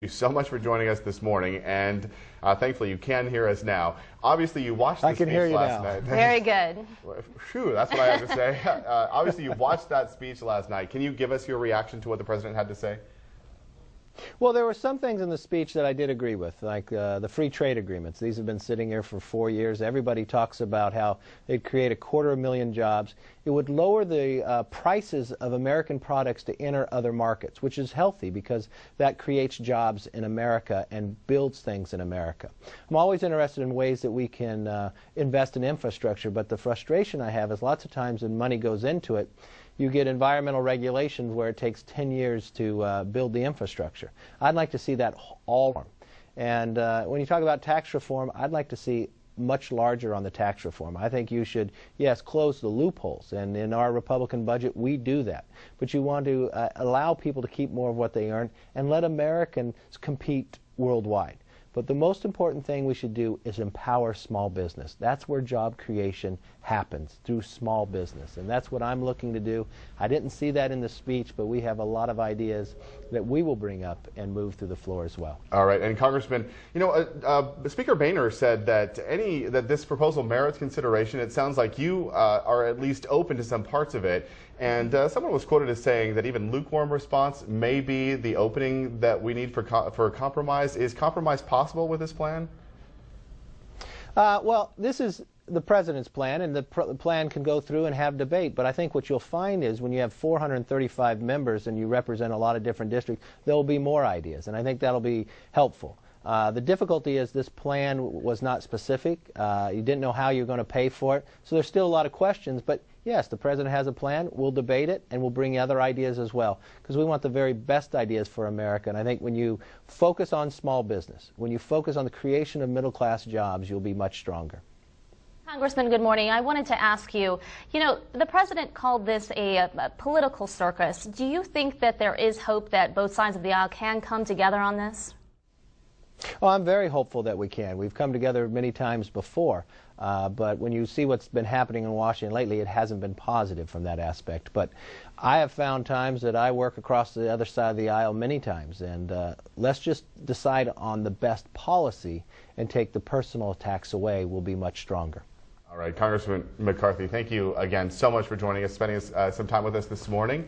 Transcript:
you so much for joining us this morning, and thankfully you can hear us now. Obviously, you watched the speech last night. Very good. Phew, that's what I have to say. Obviously, you watched that speech last night. Can you give us your reaction to what the president had to say? Well, there were some things in the speech that I did agree with, like the free trade agreements. These have been sitting here for 4 years. Everybody talks about how they'd create 250,000 jobs. It would lower the prices of American products to enter other markets, which is healthy because that creates jobs in America and builds things in America. I'm always interested in ways that we can invest in infrastructure, but the frustration I have is lots of times when money goes into it, you get environmental regulations where it takes 10 years to build the infrastructure. I'd like to see that all. And when you talk about tax reform, I'd like to see much larger on the tax reform. I think you should, yes, close the loopholes. And in our Republican budget, we do that. But you want to allow people to keep more of what they earn and let Americans compete worldwide. But the most important thing we should do is empower small business. That's where job creation happens, through small business. And that's what I'm looking to do. I didn't see that in the speech, but we have a lot of ideas that we will bring up and move through the floor as well. All right. And Congressman, you know, Speaker Boehner said that this proposal merits consideration. It sounds like you are at least open to some parts of it. And someone was quoted as saying that even lukewarm response may be the opening that we need for compromise. Is compromise possible with this plan? Well, this is the president's plan, and the plan can go through and have debate. But I think what you'll find is when you have 435 members and you represent a lot of different districts, there will be more ideas, and I think that'll be helpful. The difficulty is this plan was not specific. You didn't know how you're going to pay for it, so there's still a lot of questions. But yes, the president has a plan. We'll debate it, and we'll bring other ideas as well, because we want the very best ideas for America. And I think when you focus on small business, when you focus on the creation of middle-class jobs, you'll be much stronger. Congressman, good morning. I wanted to ask you, the president called this a political circus. Do you think that there is hope that both sides of the aisle can come together on this? Oh, I'm very hopeful that we can. We've come together many times before, but when you see what's been happening in Washington lately, it hasn't been positive from that aspect. But I have found times that I work across the other side of the aisle many times, and let's just decide on the best policy and take the personal attacks away. We'll be much stronger. All right, Congressman McCarthy, thank you again so much for joining us, spending some time with us this morning.